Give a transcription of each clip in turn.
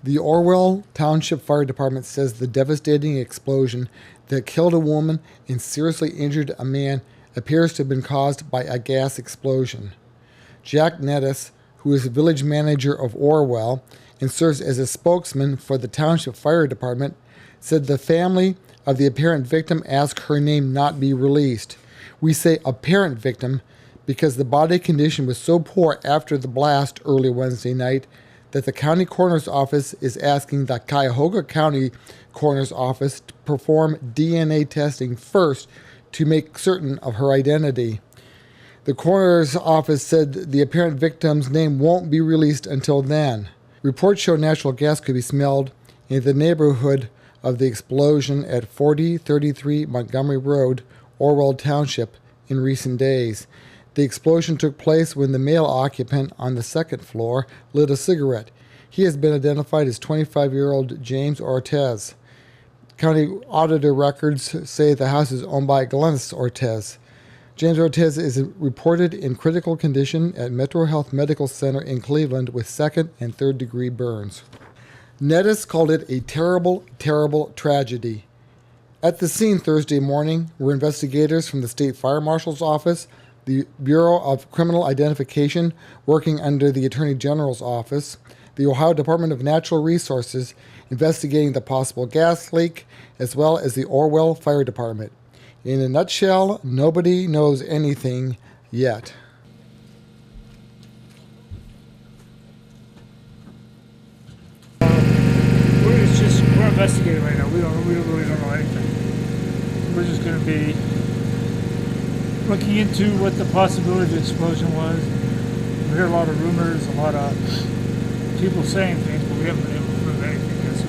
The Orwell Township Fire Department says the devastating explosion that killed a woman and seriously injured a man appears to have been caused by a gas explosion. Jack Nettis, who is the village manager of Orwell and serves as a spokesman for the Township Fire Department, said the family of the apparent victim asked her name not be released. We say apparent victim because the body condition was so poor after the blast early Wednesday night that the county coroner's office is asking the Cuyahoga County coroner's office to perform DNA testing first to make certain of her identity. The coroner's office said the apparent victim's name won't be released until then. Reports show natural gas could be smelled in the neighborhood of the explosion at 4033 Montgomery Road, Orwell Township, in recent days. The explosion took place when the male occupant on the second floor lit a cigarette. He has been identified as 25-year-old James Ortez. County auditor records say the house is owned by Glennis Ortez. James Ortez is reported in critical condition at Metro Health Medical Center in Cleveland with second and third degree burns. Nettis called it a terrible, terrible tragedy. At the scene Thursday morning were investigators from the State Fire Marshal's Office, the Bureau of Criminal Identification, working under the Attorney General's Office, the Ohio Department of Natural Resources, investigating the possible gas leak, as well as the Orwell Fire Department. In a nutshell, nobody knows anything yet. We're investigating right now. We really don't know anything. We're just going to be looking into what the possibility of the explosion was. We hear a lot of rumors, a lot of people saying things, but we haven't been able to prove anything yet. So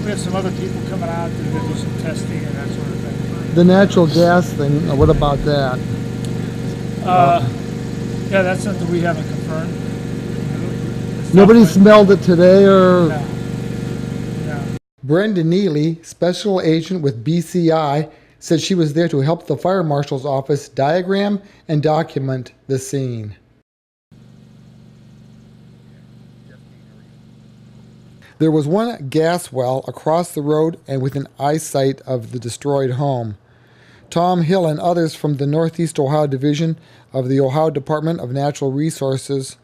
we have some other people coming out to do some testing and that sort of thing. The natural gas thing, what about that? Yeah, that's something we haven't confirmed. Nobody smelled it today or? No. Brenda Neely, special agent with BCI, said she was there to help the fire marshal's office diagram and document the scene. There was one gas well across the road and within eyesight of the destroyed home. Tom Hill and others from the Northeast Ohio Division of the Ohio Department of Natural Resources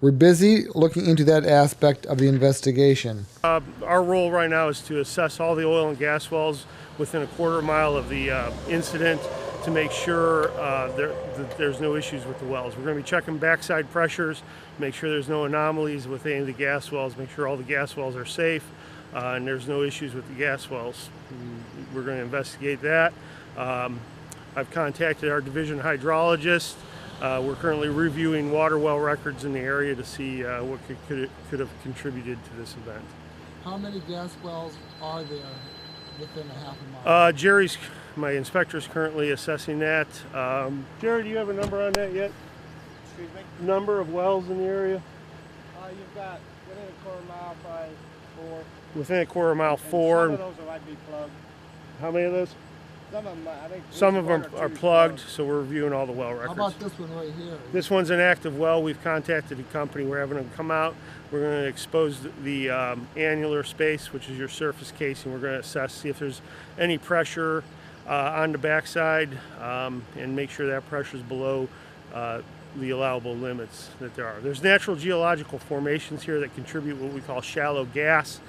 were busy looking into that aspect of the investigation. Our role right now is to assess all the oil and gas wells within a quarter mile of the incident to make sure that there's no issues with the wells. We're going to be checking backside pressures, make sure there's no anomalies with any of the gas wells, make sure all the gas wells are safe and there's no issues with the gas wells. We're going to investigate that. I've contacted our division hydrologist. We're currently reviewing water well records in the area to see what could have contributed to this event. How many gas wells are there within a half a mile? Jerry's, my inspector, is currently assessing that. Jerry, do you have a number on that yet? Excuse me? Number of wells in the area? You've got within a quarter mile, probably 4. Within a quarter mile, And 4. some of those might be plugged. How many of those? Some of them, I think. Some of them one or are two is plugged, so we're reviewing all the well How records. about this one right here? This one's an active well. We've contacted the company. We're having them come out. We're going to expose the annular space, which is your surface casing. We're going to assess, see if there's any pressure on the backside and make sure that pressure is below the allowable limits that there are. There's natural geological formations here that contribute what we call shallow gas.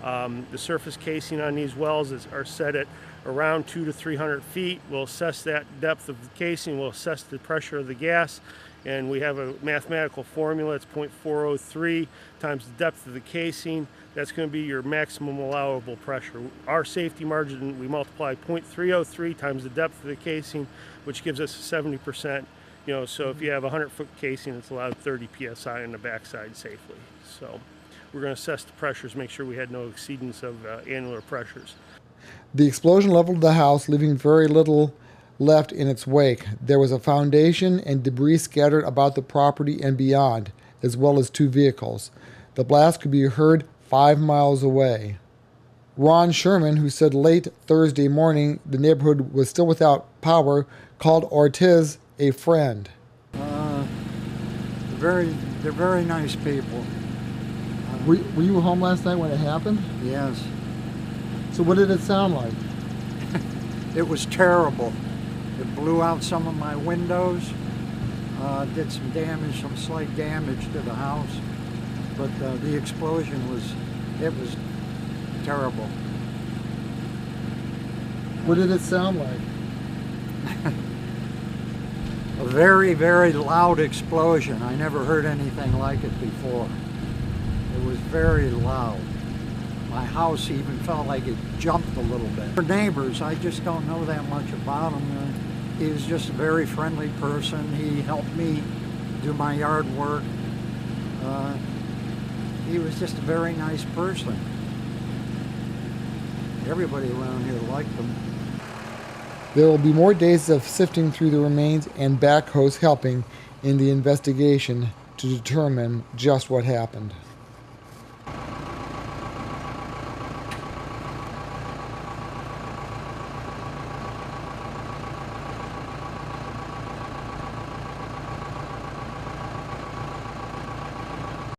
The surface casing on these wells are set at around 200 to 300 feet. We'll assess that depth of the casing, we'll assess the pressure of the gas, and we have a mathematical formula. It's 0.403 times the depth of the casing. That's going to be your maximum allowable pressure. Our safety margin, we multiply 0.303 times the depth of the casing, which gives us a 70%. So if you have a 100-foot casing, it's allowed 30 psi on the backside safely. So we're going to assess the pressures, make sure we had no exceedance of annular pressures. The explosion leveled the house, leaving very little left in its wake. There was a foundation and debris scattered about the property and beyond, as well as 2 vehicles. The blast could be heard 5 miles away. Ron Sherman, who said late Thursday morning the neighborhood was still without power, called Ortiz a friend. They're very nice people. Were you home last night when it happened? Yes. So what did it sound like? It was terrible. It blew out some of my windows, did some damage, some slight damage to the house. But the explosion was terrible. What did it sound like? A very, very loud explosion. I never heard anything like it before. It was very loud. My house even felt like it jumped a little bit. For neighbors, I just don't know that much about him. He was just a very friendly person. He helped me do my yard work. He was just a very nice person. Everybody around here liked him. There will be more days of sifting through the remains and backhoes helping in the investigation to determine just what happened.